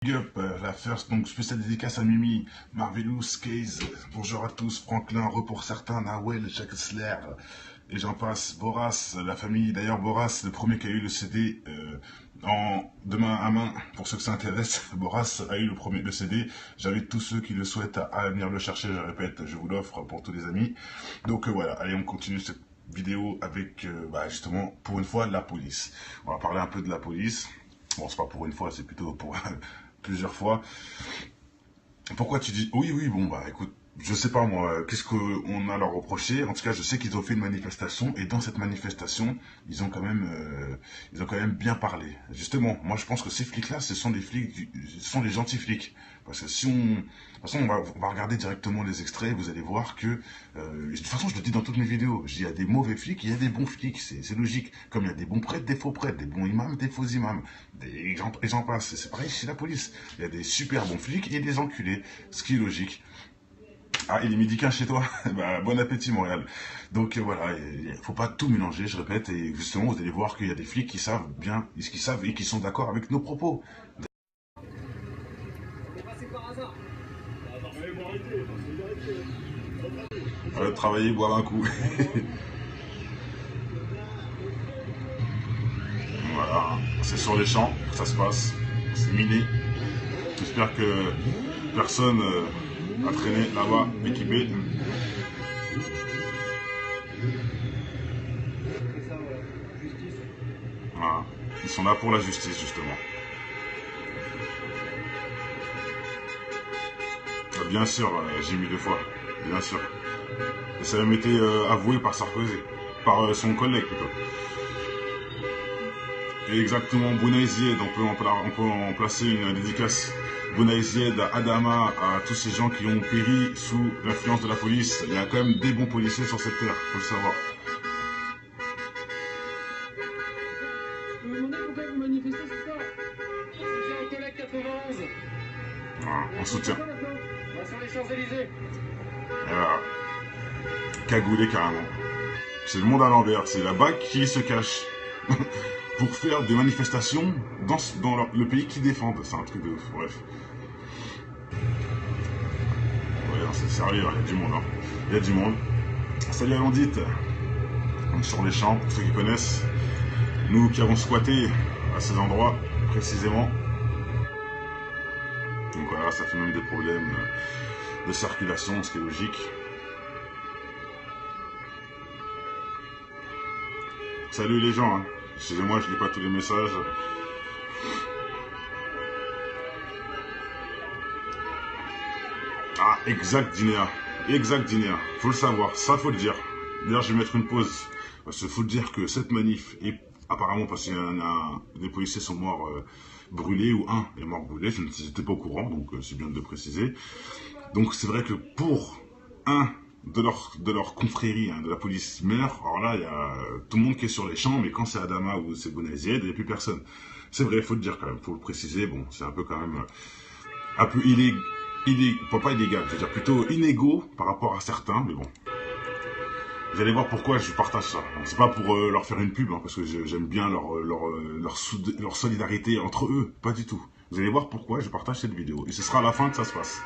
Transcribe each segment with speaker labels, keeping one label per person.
Speaker 1: Big up, la first, donc spéciale dédicace à Mimi, Marvelous, Case, bonjour à tous, Franklin, Re pour certains, Nawel, Jacques Sler, et j'en passe, Boras, la famille, d'ailleurs Boras, le premier qui a eu le CD de main à main, pour ceux que ça intéresse, Boras a eu le CD, j'invite tous ceux qui le souhaitent à venir le chercher, je répète, je vous l'offre pour tous les amis. Donc voilà, allez on continue cette vidéo avec justement, pour une fois, la police. On va parler un peu de la police. Bon, c'est pas pour une fois, c'est plutôt pour plusieurs fois. Pourquoi tu dis oui, oui, bon, bah écoute, je sais pas moi, qu'est-ce qu'on a à leur reprocher. En tout cas, je sais qu'ils ont fait une manifestation et dans cette manifestation, ils ont quand même bien parlé. Justement, moi je pense que ces flics-là, ce sont des flics, ce sont des gentils flics. Parce que si on, de toute façon, on va regarder directement les extraits, vous allez voir que, de toute façon, je le dis dans toutes mes vidéos, il y a des mauvais flics, il y a des bons flics, c'est logique. Comme il y a des bons prêtres, des faux prêtres, des bons imams, des faux imams, et j'en passe. C'est pareil chez la police. Il y a des super bons flics et des enculés, ce qui est logique. Ah, il est midi 15 chez toi. Bah, bon appétit, Montréal. Donc voilà, il faut pas tout mélanger, je répète, et justement, vous allez voir qu'il y a des flics qui savent bien, qui savent et qui sont d'accord avec nos propos. Travailler, boire un coup. Voilà, c'est sur les champs, ça se passe, c'est miné. J'espère que personne a traîné là-bas équipé. Voilà. Ils sont là pour la justice, justement. Bien sûr, j'ai mis deux fois, bien sûr. Et ça a même été avoué par Sarkozy, par son collègue plutôt. Et exactement, Bounaïzied, on peut en placer une dédicace. Bounaïzied, Adama, à tous ces gens qui ont péri sous l'influence de la police. Il y a quand même des bons policiers sur cette terre, faut le savoir.
Speaker 2: Je me demandais pourquoi vous manifestez ce soir. C'est un collègue 91.
Speaker 1: Voilà, on soutient.
Speaker 2: On va sur les Champs-Élysées.
Speaker 1: Et voilà. Cagoulé carrément. C'est le monde à l'envers, c'est la BAC qui se cache pour faire des manifestations dans le pays qu'ils défendent. C'est un truc de ouf, bref. Ouais, c'est sérieux, il y a du monde. Hein. Il y a du monde. Salut à Landite. On est sur les champs, pour ceux qui connaissent. Nous qui avons squatté à ces endroits, précisément. Donc voilà, ça fait même des problèmes de circulation, ce qui est logique. Salut les gens, hein. Excusez-moi, je lis pas tous les messages. Ah, exact Dinéa. Exact Dinéa. Faut le savoir, ça faut le dire. D'ailleurs, je vais mettre une pause. Parce qu'il faut le dire que cette manif est apparemment parce que des policiers sont morts brûlés ou un est mort brûlé. Je n'étais pas au courant, donc c'est bien de le préciser. Donc c'est vrai que pour un de leur confrérie, hein, de la police meurt, alors là, il y a tout le monde qui est sur les champs, mais quand c'est Adama ou c'est Bounaïzied, il n'y a plus personne. C'est vrai, il faut le dire quand même, il faut le préciser. Bon, c'est un peu quand même un peu pas illégal, je veux dire plutôt inégaux par rapport à certains, mais bon. Vous allez voir pourquoi je partage ça. C'est pas pour leur faire une pub, hein, parce que j'aime bien leur solidarité entre eux, pas du tout. Vous allez voir pourquoi je partage cette vidéo, et ce sera à la fin que ça se passe.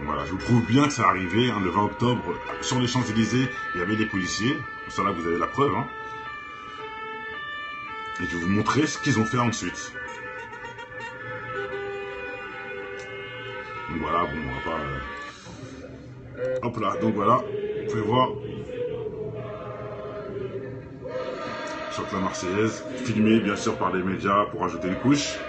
Speaker 1: Voilà, je vous prouve bien que ça arrivé, hein, le 20 octobre, sur les Champs-Élysées, il y avait des policiers, pour ça là vous avez la preuve, hein. Et je vais vous montrer ce qu'ils ont fait ensuite. Donc voilà, bon, on va pas... Hop là, donc voilà, vous pouvez voir. Sur la Marseillaise, filmé bien sûr par les médias pour ajouter une couche.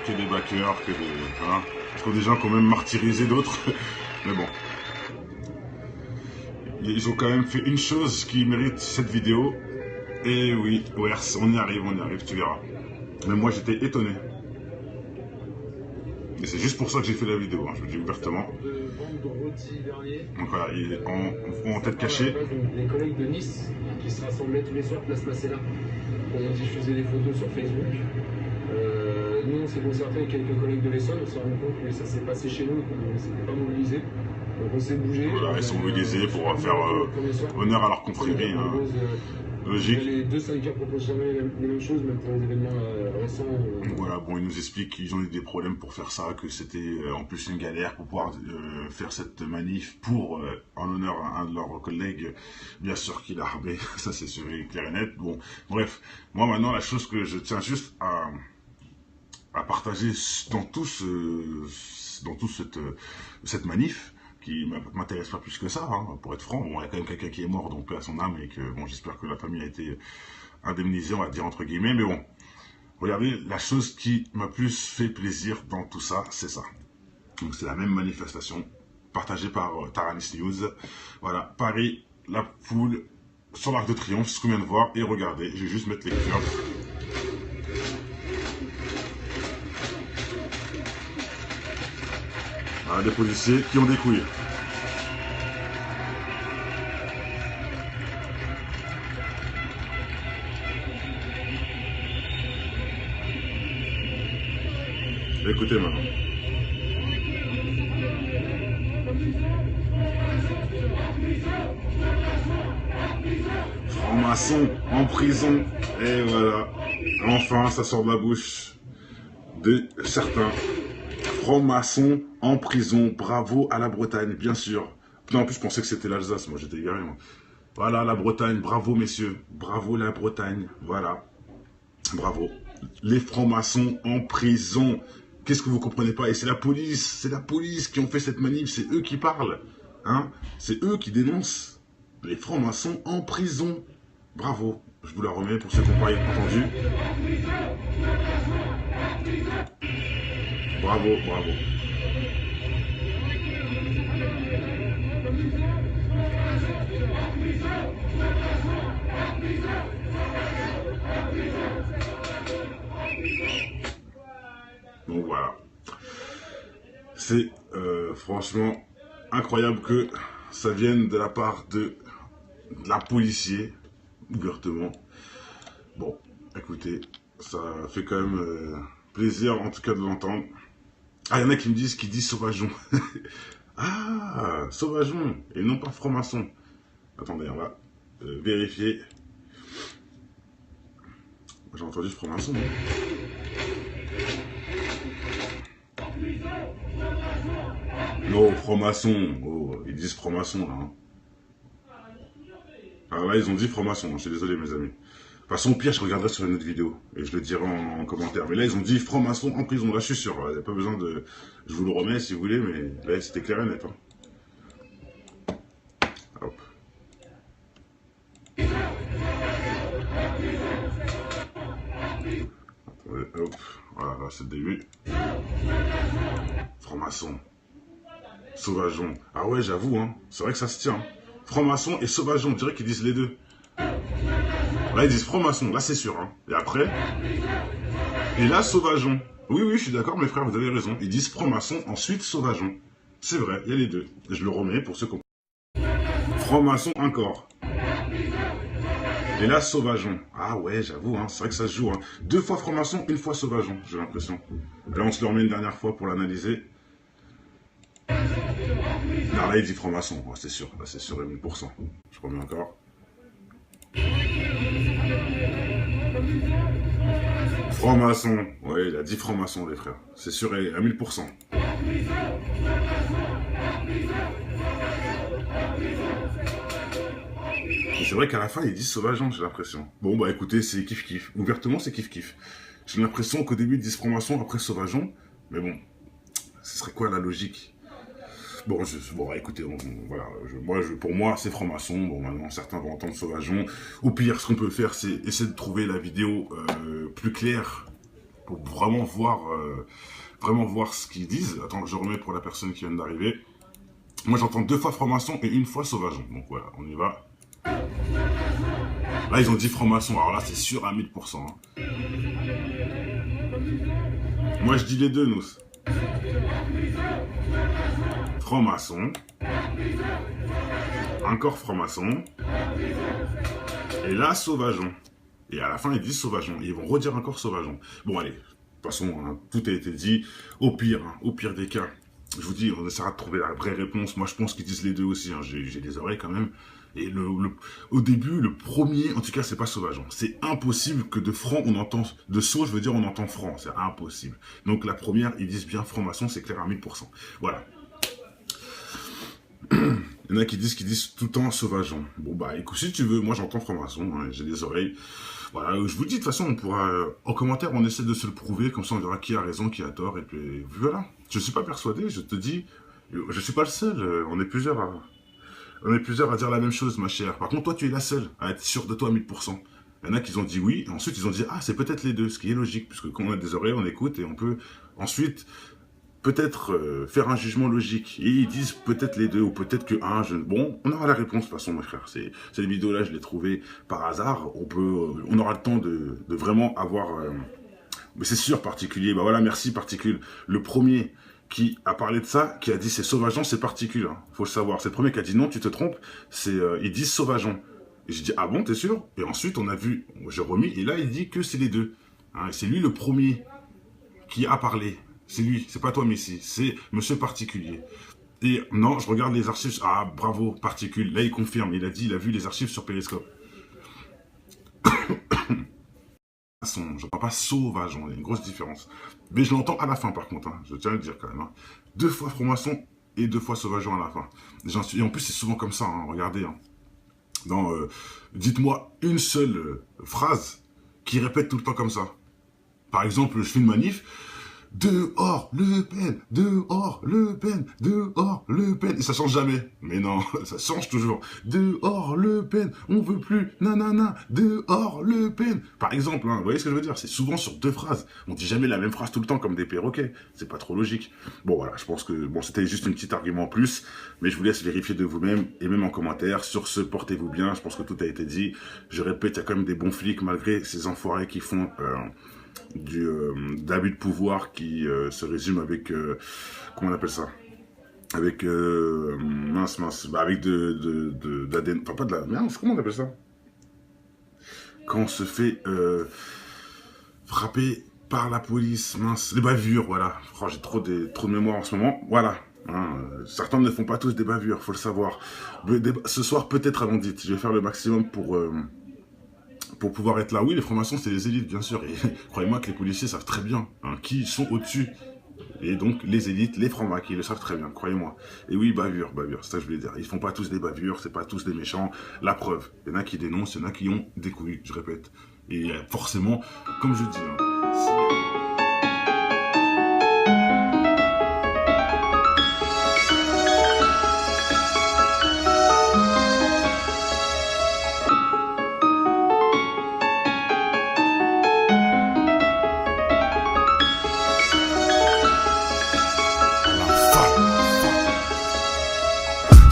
Speaker 1: Que des backers, que des... Hein, parce qu'il y a des gens qui ont même martyrisé d'autres. Mais bon. Ils ont quand même fait une chose qui mérite cette vidéo. Et oui, on y arrive, tu verras. Mais moi j'étais étonné. Et c'est juste pour ça que j'ai fait la vidéo, hein, je le dis ouvertement. Donc voilà, il est en tête cachée.
Speaker 2: Les collègues de Nice qui se rassemblaient tous les soirs place Masséna. On diffusait des photos sur Facebook. Nous, on s'est concerté avec quelques collègues de l'Essonne, on s'est rendu compte que ça s'est passé chez nous, qu'on ne s'était pas mobilisé. Donc on s'est bougé.
Speaker 1: Voilà, ils sont mobilisés pour faire honneur à leur confrérie. Hein. Logique.
Speaker 2: Les deux syndicats proposent jamais les mêmes choses, même pour les événements récents.
Speaker 1: Voilà, bon, ils nous expliquent qu'ils ont eu des problèmes pour faire ça, que c'était en plus une galère pour pouvoir faire cette manif pour, en l'honneur à un de leurs collègues, bien sûr qu'il a armé, ça c'est sûr et clair et net. Bon, bref, moi maintenant la chose que je tiens juste à partager dans tout cette manif, qui m'intéresse pas plus que ça, hein, pour être franc. Bon, il y a quand même quelqu'un qui est mort, donc paix à son âme, et que bon, j'espère que la famille a été indemnisée, on va dire entre guillemets, mais bon, regardez, la chose qui m'a plus fait plaisir dans tout ça, c'est ça. Donc c'est la même manifestation, partagée par Taranis News. Voilà, Paris, la foule, sur l'Arc de Triomphe, ce qu'on vient de voir, et regardez, je vais juste mettre l'éclair. Voilà, des policiers qui ont des couilles. Écoutez maintenant. Franc-maçon en prison. Et voilà. Enfin, ça sort de la bouche de certains. Franc-maçon en prison. Bravo à la Bretagne, bien sûr. Non, en plus, je pensais que c'était l'Alsace. Moi, j'étais égaré, moi. Voilà, la Bretagne. Bravo, messieurs. Bravo, la Bretagne. Voilà. Bravo. Les francs-maçons en prison. Qu'est-ce que vous comprenez pas? Et c'est la police qui ont fait cette manif, c'est eux qui parlent, hein? C'est eux qui dénoncent les francs-maçons en prison. Bravo, je vous la remets pour ceux qui n'ont pas entendu. Bravo, bravo. Donc voilà, c'est franchement incroyable que ça vienne de la part de la policier, ouvertement. Bon, écoutez, ça fait quand même plaisir en tout cas de l'entendre. Ah, il y en a qui me disent sauvageon. Ah, sauvageon, et non pas franc-maçon. Attendez, on va vérifier. J'ai entendu franc-maçon. Non, franc-maçon. Oh, ils disent franc-maçon là. Hein. Ah là, ils ont dit franc-maçon. Je suis désolé, mes amis. De toute façon, au pire, je regarderai sur une autre vidéo et je le dirai en commentaire. Mais là, ils ont dit franc-maçon en prison. Là, je suis sûr. Il n'y a pas besoin de. Je vous le remets si vous voulez, mais là, c'était clair et net. Hein. Hop. Attendez, hop. Voilà, là, c'est le début. Franc-maçon. Sauvageon. Ah ouais, j'avoue, hein. C'est vrai que ça se tient. Franc-maçon et sauvageon, on dirait qu'ils disent les deux. Là, ils disent franc-maçon, là, c'est sûr. Hein. Et après... Et là, sauvageon. Oui, oui, je suis d'accord, mes frères, vous avez raison. Ils disent franc-maçon, ensuite sauvageon. C'est vrai, il y a les deux. Et je le remets pour ceux qui ont... Franc-maçon encore. Et là, sauvageon. Ah ouais, j'avoue, hein, c'est vrai que ça se joue. Hein. 2 fois franc-maçon, 1 fois sauvageon, j'ai l'impression. Là, on se le remet une dernière fois pour l'analyser. Non, là, il dit franc-maçon, oh, c'est sûr. Là, c'est sûr, 1000%. Je remets encore. Franc-maçon. Ouais, il a dit franc-maçon, les frères. C'est sûr, à 1000%. C'est vrai qu'à la fin, ils disent sauvageon, j'ai l'impression. Bon, bah écoutez, c'est kiff-kiff. Ouvertement, c'est kiff-kiff. J'ai l'impression qu'au début, ils disent franc-maçon, après sauvageon. Mais bon, ce serait quoi la logique? Bon, écoutez, voilà, pour moi, c'est franc-maçon. Bon, maintenant, certains vont entendre sauvageon. Au pire, ce qu'on peut faire, c'est essayer de trouver la vidéo plus claire pour vraiment voir ce qu'ils disent. Attends, je remets pour la personne qui vient d'arriver. Moi, j'entends 2 fois franc-maçon et 1 fois sauvageon. Donc voilà, on y va. Là, ils ont dit franc-maçon. Alors là, c'est sûr à 1000%. Hein. Moi, je dis les deux, nous. Franc-maçon. Encore franc-maçon. Et là, sauvageon. Et à la fin, ils disent sauvageon. Et ils vont redire encore sauvageon. Bon, allez. façon, hein, tout a été dit. Au pire des cas, je vous dis, on essaiera de trouver la vraie réponse. Moi, je pense qu'ils disent les deux aussi. Hein. J'ai des oreilles quand même. Et au début, le premier, en tout cas, c'est pas Sauvageon. C'est impossible que de franc, on entend, de saut, je veux dire, on entend franc. C'est impossible. Donc, la première, ils disent bien franc-maçon, c'est clair à 1000%. Voilà. Il y en a qui disent tout le temps Sauvageon. Bon, bah, écoute, si tu veux, moi, j'entends franc-maçon. Hein, j'ai des oreilles. Voilà, je vous dis, de toute façon, on pourra, en commentaire, on essaie de se le prouver. Comme ça, on verra qui a raison, qui a tort. Et puis, voilà. Je suis pas persuadé, je te dis, je suis pas le seul. On est plusieurs à dire la même chose, ma chère. Par contre, toi, tu es la seule à être sûre de toi à 1000%. Il y en a qui ont dit oui, et ensuite ils ont dit ah, c'est peut-être les deux, ce qui est logique, puisque quand on a des oreilles, on écoute et on peut ensuite peut-être faire un jugement logique. Et ils disent peut-être les deux, ou peut-être que un, bon, on aura la réponse de toute façon, mes frères. Ces vidéos-là, je les trouvées par hasard. On aura le temps de vraiment avoir. Mais c'est sûr, particulier. Bah voilà, merci, particule. Le premier qui a parlé de ça, qui a dit c'est Sauvageon, c'est Particule. Hein. Faut le savoir. C'est le premier qui a dit non, tu te trompes. Ils disent Sauvageon. Et j'ai dit ah bon, t'es sûr? Et ensuite on a vu, j'ai remis et là il dit que c'est les deux. Hein, c'est lui le premier qui a parlé. C'est lui, c'est pas toi Messi, c'est Monsieur Particulier. Et non, je regarde les archives. Ah bravo Particule. Là il confirme. Il a dit, il a vu les archives sur Periscope. J'entends pas Sauvageon, il y a une grosse différence. Mais je l'entends à la fin par contre, hein. Je tiens à le dire quand même. Hein. 2 fois franc-maçon et 2 fois Sauvageon à la fin. Et en plus c'est souvent comme ça, hein. Regardez. Hein. Dites-moi une seule phrase qui répète tout le temps comme ça. Par exemple, je fais une manif. Dehors Le Pen, dehors Le Pen, dehors Le Pen. Et ça change jamais. Mais non, ça change toujours. Dehors Le Pen, on veut plus, nanana, dehors Le Pen. Par exemple, hein, vous voyez ce que je veux dire? C'est souvent sur 2 phrases. On dit jamais la même phrase tout le temps comme des perroquets. C'est pas trop logique. Bon voilà, je pense que bon, c'était juste un petit argument en plus. Mais je vous laisse vérifier de vous-même et même en commentaire. Sur ce, portez-vous bien. Je pense que tout a été dit. Je répète, il y a quand même des bons flics malgré ces enfoirés qui font... d'abus de pouvoir qui se résume avec comment on appelle ça, avec avec d'ADN, enfin pas de la merde, comment on appelle ça quand on se fait frapper par la police, les bavures, voilà. Oh, j'ai trop de mémoire en ce moment, voilà. Hein, certains ne font pas tous des bavures, faut le savoir. Ce soir peut-être à Landit, je vais faire le maximum pour pouvoir être là. Oui, les francs-maçons, c'est les élites, bien sûr. Et croyez-moi que les policiers savent très bien qui sont au-dessus. Et donc, les élites, les francs-maçons, ils le savent très bien, croyez-moi. Et oui, bavure, c'est ça que je voulais dire. Ils font pas tous des bavures, c'est pas tous des méchants. La preuve, il y en a qui dénoncent, il y en a qui ont des couilles, je répète. Et forcément, comme je dis,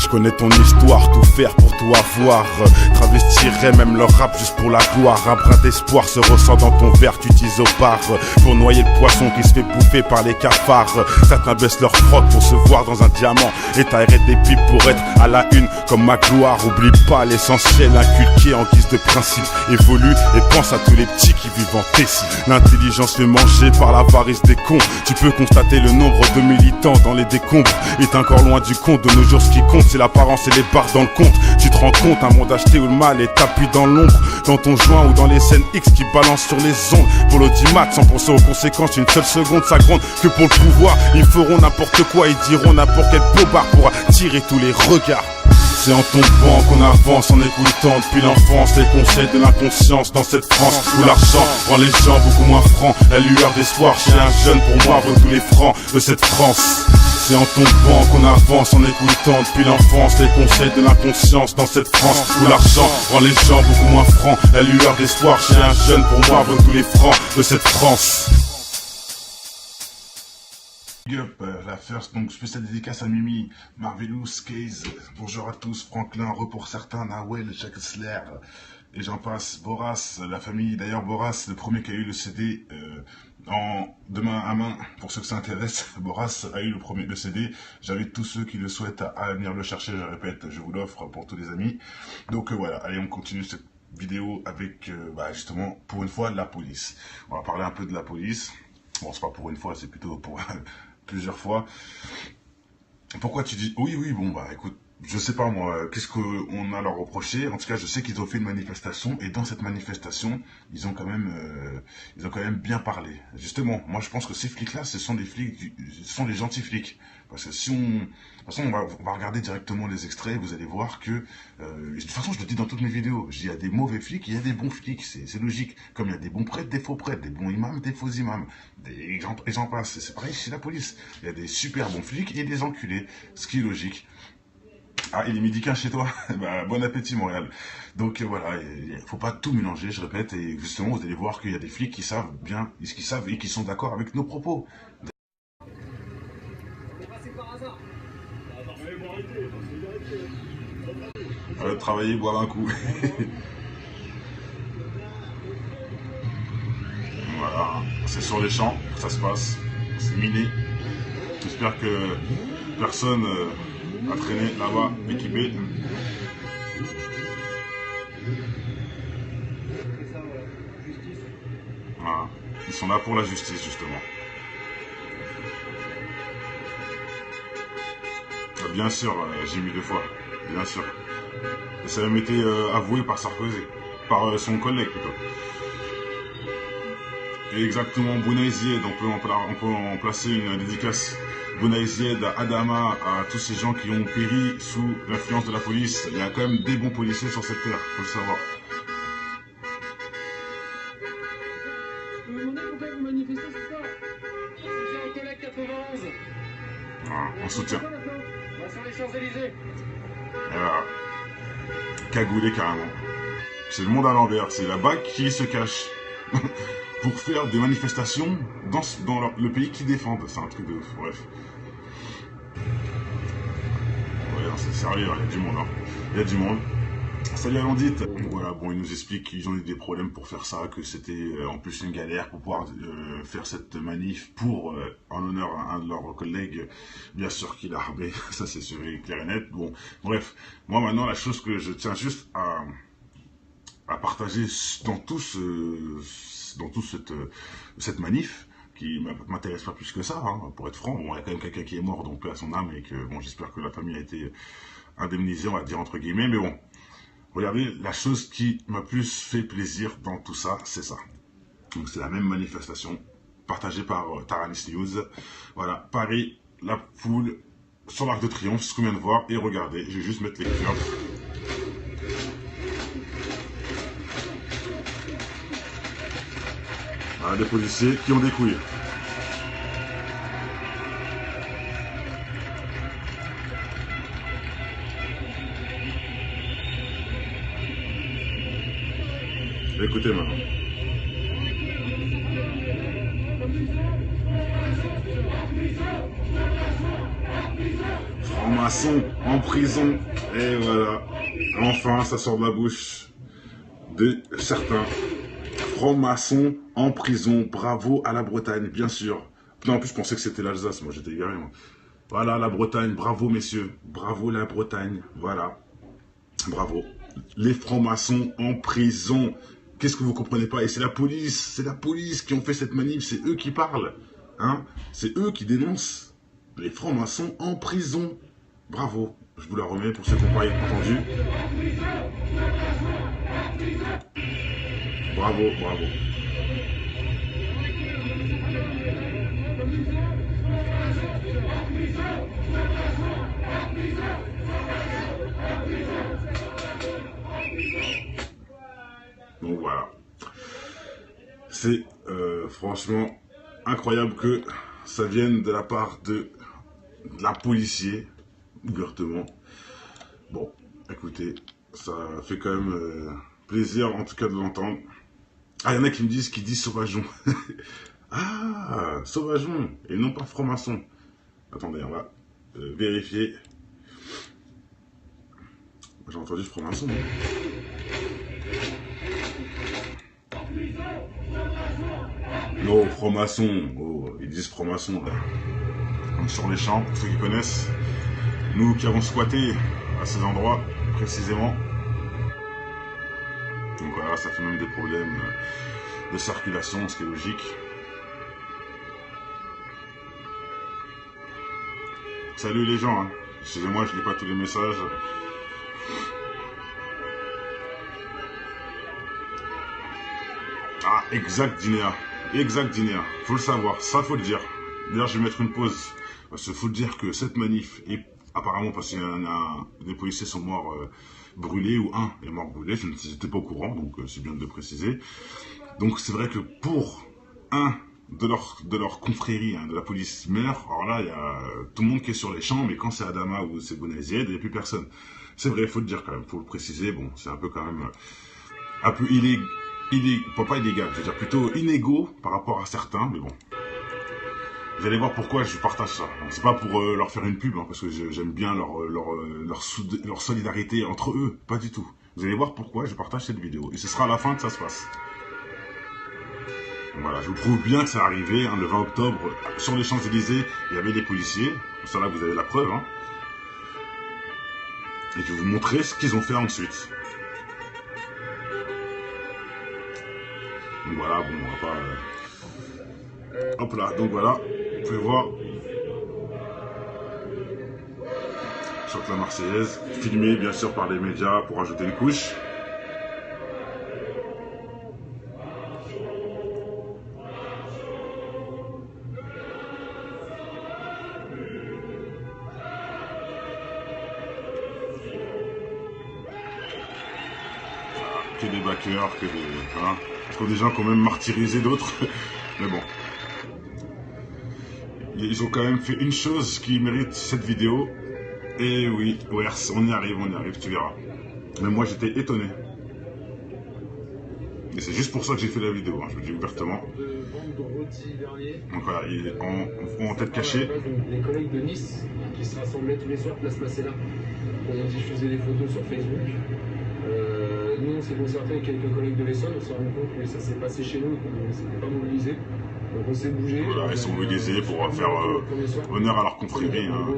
Speaker 3: Je connais ton histoire, tout faire pour tout avoir. Travestirais même leur rap juste pour la gloire. Un brin d'espoir se ressent dans ton verre, tu utilises au bar pour noyer le poisson qui se fait bouffer par les cafards. Certains baissent leur froc pour se voir dans un diamant et t'arrêtes des pipes pour être à la une comme ma gloire. Oublie pas l'essentiel inculqué en guise de principe. Évolue et pense à tous les petits qui vivent en Tessie. L'intelligence fait manger par l'avarice des cons. Tu peux constater le nombre de militants dans les décombres est encore loin du compte. De nos jours ce qui compte c'est l'apparence et les barres dans le compte. Tu te rends compte, un monde acheté où le mal est appuyé dans l'ombre, dans ton joint ou dans les scènes X qui balancent sur les ondes. Pour l'audimat, sans penser aux conséquences, une seule seconde ça gronde que pour le pouvoir. Ils feront n'importe quoi, ils diront n'importe quel bobard pour attirer tous les regards. C'est en tombant qu'on avance en écoutant depuis l'enfance les conseils de l'inconscience dans cette France où l'argent rend les gens beaucoup moins francs. La lueur d'espoir chez un jeune pour moi vaut tous les francs de cette France. C'est en tombant qu'on avance en écoutant depuis l'enfance les conseils de l'inconscience dans cette France où l'argent rend les gens beaucoup moins francs. La lueur d'espoir chez un jeune pour moi vaut tous les francs de cette France.
Speaker 1: Big up, la first, donc spéciale dédicace à Mimi, Marvelous, Case, bonjour à tous, Franklin, pour certains, Nawel, Jacques Sler, et j'en passe, Boras, la famille, d'ailleurs Boras, le premier qui a eu le CD de main à main, pour ceux que ça intéresse, Boras a eu le CD, j'invite tous ceux qui le souhaitent à venir le chercher, je répète, je vous l'offre pour tous les amis, donc voilà, allez on continue cette vidéo avec justement, pour une fois, la police, on va parler un peu de la police. Bon, c'est pas pour une fois, c'est plutôt pour plusieurs fois. Pourquoi tu dis oui, oui, bon, bah écoute, je sais pas moi, qu'est-ce qu'on a à leur reprocher. En tout cas, je sais qu'ils ont fait une manifestation et dans cette manifestation, ils ont quand même bien parlé. Justement, moi je pense que ces flics-là, ce sont des flics, ce sont des gentils flics. Parce que si on, de toute façon, on va regarder directement les extraits, vous allez voir que, de toute façon, je le dis dans toutes mes vidéos, je dis, il y a des mauvais flics, il y a des bons flics, c'est logique. Comme il y a des bons prêtres, des faux prêtres, des bons imams, des faux imams, et j'en passe. C'est pareil chez la police. Il y a des super bons flics et des enculés, ce qui est logique. Ah, il est midi 15 chez toi. Bah, bon appétit, Montréal. Donc voilà, il faut pas tout mélanger, je répète, et justement, vous allez voir qu'il y a des flics qui savent bien, qui savent et qui sont d'accord avec nos propos. Travailler, boire un coup. Voilà, c'est sur les champs que ça se passe, c'est miné. J'espère que personne a traîné là-bas équipé. Voilà, ils sont là pour la justice justement. Bien sûr, j'ai mis 2 fois, bien sûr. Et ça a même été avoué par Sarkozy, par son collègue plutôt. Et exactement, Bounaïzied, on peut en placer une dédicace. Bounaïzied, à Adama, à tous ces gens qui ont péri sous l'influence de la police. Il y a quand même des bons policiers sur cette terre, faut le savoir.
Speaker 2: Je me demandais pourquoi vous manifestez ce soir. Soutien au collègue 91.
Speaker 1: Voilà, on soutient.
Speaker 2: On va sur les Champs-Élysées.
Speaker 1: Voilà. Cagoulé carrément. C'est le monde à l'envers, c'est la BAC qui se cache pour faire des manifestations dans le pays qu'ils défendent. C'est un truc de ouf, bref. Ouais, c'est sérieux, il y a du monde. Hein. Il y a du monde. Salut Alandite. Voilà, bon, ils nous expliquent qu'ils ont eu des problèmes pour faire ça, que c'était en plus une galère pour pouvoir faire cette manif pour, en l'honneur à un de leurs collègues, bien sûr qu'il a armé, ça c'est sûr et clair et net. Bon, bref, moi maintenant la chose que je tiens juste à partager dans cette manif, qui m'intéresse pas plus que ça, hein, pour être franc. Bon, il y a quand même quelqu'un qui est mort, donc paix à son âme, et que bon, j'espère que la famille a été indemnisée, on va dire entre guillemets, mais bon. Regardez, la chose qui m'a plus fait plaisir dans tout ça, c'est ça. Donc c'est la même manifestation, partagée par Taranis News. Voilà, Paris, la foule, sur l'Arc de Triomphe, ce qu'on vient de voir, et regardez, je vais juste mettre les cœurs. Voilà, des policiers qui ont des couilles. Écoutez maintenant. Franc-maçon en prison. Et voilà. Enfin, ça sort de la bouche de certains. Franc-maçon en prison. Bravo à la Bretagne, bien sûr. Non, en plus, je pensais que c'était l'Alsace. Moi, j'étais égaré, moi. Voilà, la Bretagne. Bravo, messieurs. Bravo, la Bretagne. Voilà. Bravo. Les francs-maçons en prison. Qu'est-ce que vous comprenez pas? Et c'est la police qui ont fait cette manif, c'est eux qui parlent. Hein, c'est eux qui dénoncent les francs-maçons en prison. Bravo. Je vous la remets pour ceux qui n'ont pas entendu. Bravo, bravo. Donc voilà. C'est franchement incroyable que ça vienne de la part de la policier, ouvertement. Bon, écoutez, ça fait quand même plaisir en tout cas de l'entendre. Ah, il y en a qui me disent qu'ils disent sauvageon. Ah, sauvageon, et non pas franc-maçon. Attendez, on va vérifier. J'ai entendu franc-maçon. Non, franc-maçon. Oh, ils disent franc-maçon. Comme sur les champs, pour ceux qui connaissent. Nous qui avons squatté à ces endroits, précisément. Donc voilà, ça fait même des problèmes de circulation, ce qui est logique. Salut les gens, hein. Excusez-moi, je lis pas tous les messages. Ah, exact Dinéa. Exact Dinéa. Faut le savoir, ça faut le dire. D'ailleurs, je vais mettre une pause. Parce qu'il faut dire que cette manif est apparemment parce qu'il y en a des policiers sont morts brûlés ou un est mort brûlé. Je n'étais pas au courant, donc c'est bien de le préciser. Donc c'est vrai que pour un de leur confrérie, hein, de la police meurt, alors là, il y a tout le monde qui est sur les champs, mais quand c'est Adama ou c'est Bounazid, il n'y a plus personne. C'est vrai, il faut le dire quand même, il faut le préciser. Bon, c'est un peu quand même un peu pas illégal, je veux dire plutôt inégaux par rapport à certains, mais bon. Vous allez voir pourquoi je partage ça. C'est pas pour leur faire une pub, hein, parce que j'aime bien leur solidarité entre eux, pas du tout. Vous allez voir pourquoi je partage cette vidéo, et ce sera à la fin que ça se passe. Voilà, je vous prouve bien que ça arrivé, hein, le 20 octobre, sur les Champs-Élysées, il y avait des policiers, ça là vous avez la preuve, hein. Et je vais vous montrer ce qu'ils ont fait ensuite. Donc voilà, bon, on va pas... Hop là, donc voilà, vous pouvez voir. Je chante la Marseillaise, filmé bien sûr par les médias pour ajouter une couche. Que des backers, que des... Hein, parce qu'il y a des gens qui ont même martyrisé d'autres. Mais bon. Ils ont quand même fait une chose qui mérite cette vidéo. Et oui, ouais, on y arrive, tu verras. Mais moi j'étais étonné. Et c'est juste pour ça que j'ai fait la vidéo, hein, je vous le dis ouvertement. Donc voilà, en tête cachée.
Speaker 2: Les collègues de Nice qui se rassemblaient tous les soirs place Masséna. On a diffusé des photos sur Facebook. Nous, on s'est concerté avec quelques collègues de l'Essonne, on s'est rendu compte que ça s'est passé chez nous et qu'on ne s'était pas mobilisé. Donc on s'est bougé.
Speaker 1: Voilà, ils sont mobilisés pour faire honneur à leur confrérie. Hein.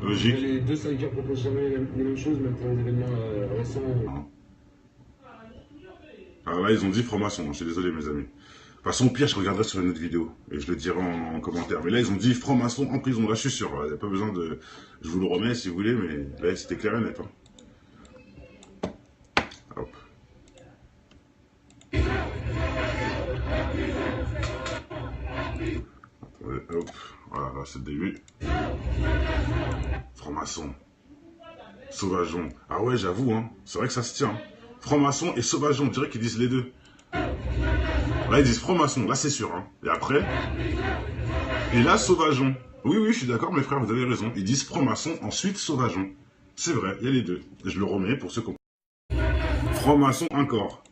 Speaker 1: Logique.
Speaker 2: Les deux syndicats proposent jamais les mêmes choses, même pour les événements récents.
Speaker 1: Alors là, ils ont dit franc-maçon, je suis désolé mes amis. De toute façon, au pire, je regarderai sur une autre vidéo et je le dirai en commentaire. Mais là, ils ont dit franc-maçon en prison. Là, je suis sûr. Il n'y a pas besoin de... Je vous le remets si vous voulez, mais là, c'était clair et net. Hein. Hop. Attendez, hop. Voilà, là, c'est le début. Franc-maçon. Sauvageon. Ah ouais, j'avoue, hein. C'est vrai que ça se tient. Hein. Franc-maçon et sauvageon, on dirait qu'ils disent les deux. Là, ils disent franc-maçon, là, c'est sûr. Hein. Et après... Et là, sauvageon. Oui, oui, je suis d'accord, mes frères, vous avez raison. Ils disent franc-maçon, ensuite sauvageon. C'est vrai, il y a les deux. Et je le remets pour ceux qui ont... Franc-maçon encore.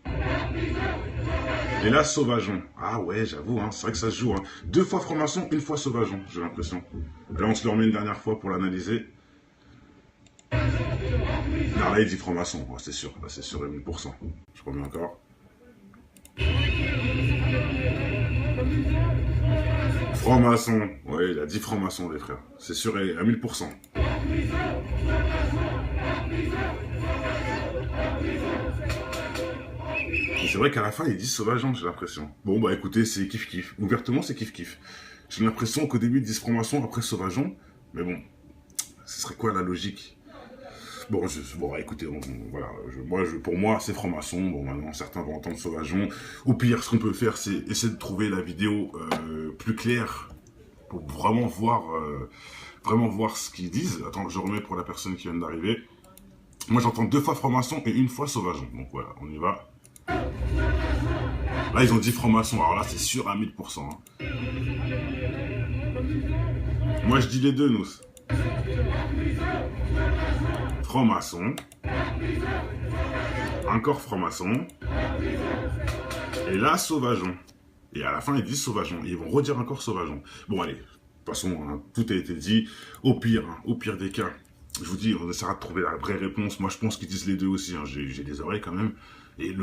Speaker 1: Et là, sauvageon. Ah ouais, j'avoue, hein, c'est vrai que ça se joue. Hein. 2 fois franc-maçon, 1 fois sauvageon, j'ai l'impression. Là, on se le remet une dernière fois pour l'analyser. Non, là, il dit franc-maçon. Oh, c'est sûr, là, c'est sûr à 1000%. Je remets encore. Franc-maçon. Ouais, il a dit franc-maçon, les frères. C'est sûr à 1000%. C'est vrai qu'à la fin, ils disent sauvageon, j'ai l'impression. Bon, bah écoutez, c'est kiff-kiff. Ouvertement, c'est kiff-kiff. J'ai l'impression qu'au début, ils disent franc-maçon, après sauvageon. Mais bon, ce serait quoi la logique? Bon, écoutez, voilà, pour moi, c'est franc-maçon. Bon, maintenant, certains vont entendre sauvageon. Au pire, ce qu'on peut faire, c'est essayer de trouver la vidéo plus claire pour vraiment voir ce qu'ils disent. Attends, je remets pour la personne qui vient d'arriver. Moi, j'entends 2 fois franc-maçon et 1 fois sauvageon. Donc voilà, on y va. Là, ils ont dit franc-maçon. Alors là, c'est sûr à 1000%. Hein. Moi, je dis les deux, nous. Franc-maçon. Encore franc-maçon. Et là, sauvageon. Et à la fin, ils disent sauvageon. Et ils vont redire encore sauvageon. Bon, allez. De toute façon, hein, tout a été dit. Au pire des cas, je vous dis, on essaiera de trouver la vraie réponse. Moi, je pense qu'ils disent les deux aussi. Hein. J'ai des oreilles quand même. Et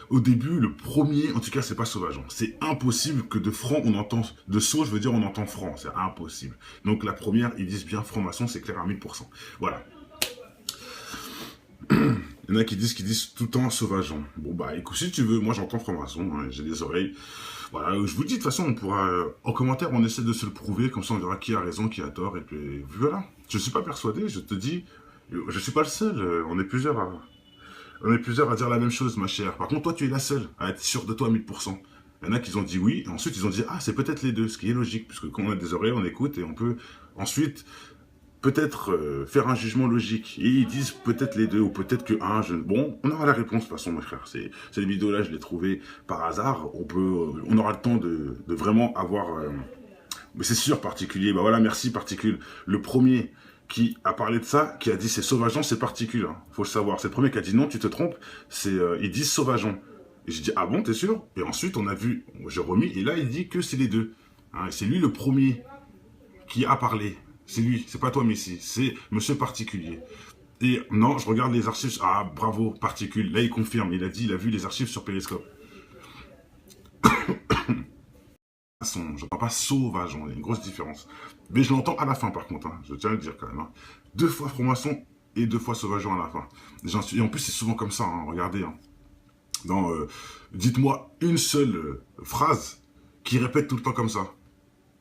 Speaker 1: au début, le premier, en tout cas, c'est pas sauvageon. C'est impossible que de franc, on entend... De saut, je veux dire, on entend franc. C'est impossible. Donc, la première, ils disent bien franc-maçon, c'est clair à 1000%. Voilà. Il y en a qui disent tout le temps sauvageon. Bon, bah, écoute, si tu veux, moi, j'entends franc-maçon. Hein, j'ai des oreilles. Voilà, je vous dis, de toute façon, on pourra, en commentaire, on essaie de se le prouver, comme ça on verra qui a raison, qui a tort, et puis voilà. Je ne suis pas persuadé, je te dis, je suis pas le seul, on est plusieurs à dire la même chose, ma chère. Par contre, toi, tu es la seule à être sûre de toi à 1000%. Il y en a qui ont dit oui, et ensuite ils ont dit, ah, c'est peut-être les deux, ce qui est logique, puisque quand on a des oreilles, on écoute, et on peut ensuite peut-être faire un jugement logique. Et ils disent peut-être les deux, ou peut-être que un, bon, on aura la réponse de toute façon, mes frères. Ces vidéos-là, je les trouvées par hasard. On aura le temps de vraiment avoir... mais c'est sûr, Particulier. Bah voilà, merci, Particule. Le premier qui a parlé de ça, qui a dit c'est Sauvageon, c'est Particule. Hein. Faut le savoir. C'est le premier qui a dit non, tu te trompes. Ils disent Sauvageon. Et j'ai dit, ah bon, t'es sûr? Et ensuite, on a vu, j'ai remis, et là, il dit que c'est les deux. Hein, c'est lui le premier qui a parlé. C'est lui, c'est pas toi, Messi, c'est Monsieur Particulier. Et non, je regarde les archives, ah bravo, Particule, là il confirme, il a dit, il a vu les archives sur Periscope. J'entends pas Sauvageon, il y a une grosse différence. Mais je l'entends à la fin par contre, hein, je tiens à le dire quand même. Hein. 2 fois Franc-Maçon et 2 fois Sauvageon à la fin. Et en plus c'est souvent comme ça, hein, regardez. Hein. Dites-moi une seule phrase qui répète tout le temps comme ça.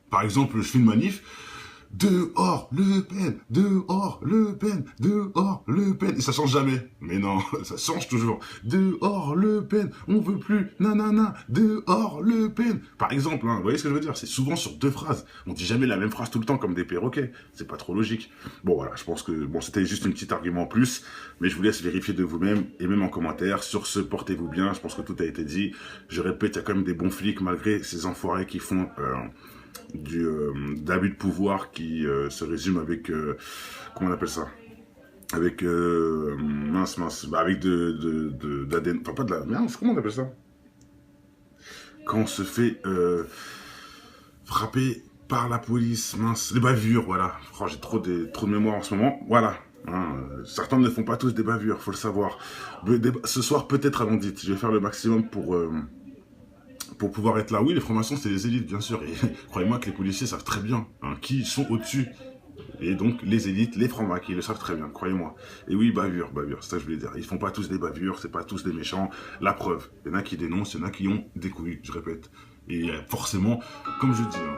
Speaker 1: Par exemple, je fais une manif, dehors Le Pen, dehors Le Pen, dehors Le Pen. Et ça change jamais. Mais non, ça change toujours. Dehors Le Pen, on veut plus, nanana, dehors Le Pen. Par exemple, hein, vous voyez ce que je veux dire? C'est souvent sur 2 phrases. On dit jamais la même phrase tout le temps comme des perroquets. C'est pas trop logique. Bon voilà, je pense que bon, c'était juste un petit argument en plus. Mais je vous laisse vérifier de vous-même et même en commentaire. Sur ce, portez-vous bien. Je pense que tout a été dit. Je répète, il y a quand même des bons flics malgré ces enfoirés qui font... d'abus de pouvoir qui se résume avec comment on appelle ça, avec avec enfin pas de la merde, comment on appelle ça quand on se fait frapper par la police, mince, les bavures, voilà. Oh, j'ai trop de mémoire en ce moment, voilà. Hein, certains ne font pas tous des bavures, faut le savoir. Ce soir peut-être avant dit, je vais faire le maximum pour pouvoir être là. Oui, les francs-maçons, c'est les élites, bien sûr. Et croyez-moi que les policiers savent très bien hein, qui sont au-dessus. Et donc, les élites, les francs-maçons, ils le savent très bien, croyez-moi. Et oui, bavure, c'est ça que je voulais dire. Ils font pas tous des bavures, c'est pas tous des méchants. La preuve, il y en a qui dénoncent, il y en a qui ont des couilles, je répète. Et forcément, comme je dis... Hein,